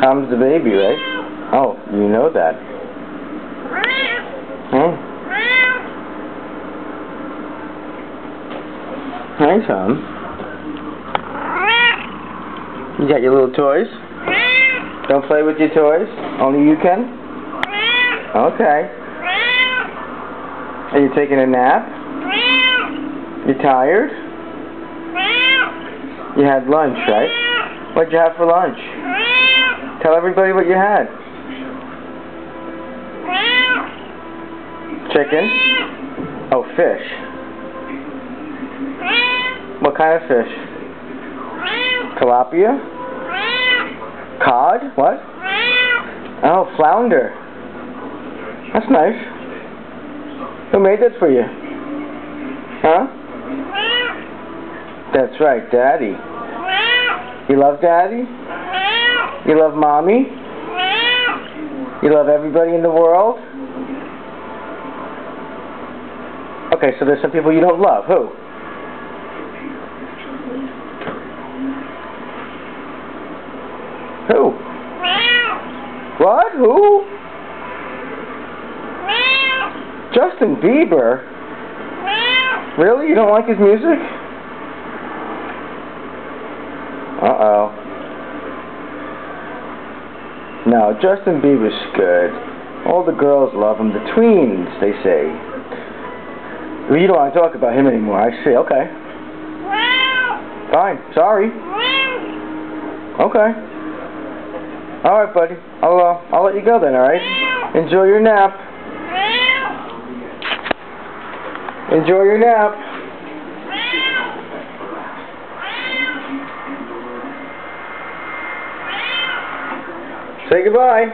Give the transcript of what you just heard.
Tom's the baby, right? Oh, you know that. Huh? Hi, Tom. You got your little toys? Don't play with your toys? Only you can? Okay. Are you taking a nap? You tired? You had lunch, right? What'd you have for lunch? Tell everybody what you had. Chicken? Oh, fish. What kind of fish? Tilapia? Cod? What? Oh, flounder. That's nice. Who made that for you? Huh? That's right, Daddy. You love Daddy? You love Mommy? You love everybody in the world? Okay, so there's some people you don't love. Who? Who? What? Who? Justin Bieber? Really? You don't like his music? Uh-oh. No, Justin Bieber's good. All the girls love him. The tweens, they say. Well, you don't want to talk about him anymore. I see. Okay. Fine. Sorry. Okay. All right, buddy. I'll let you go then. All right. Enjoy your nap. Enjoy your nap. Say goodbye.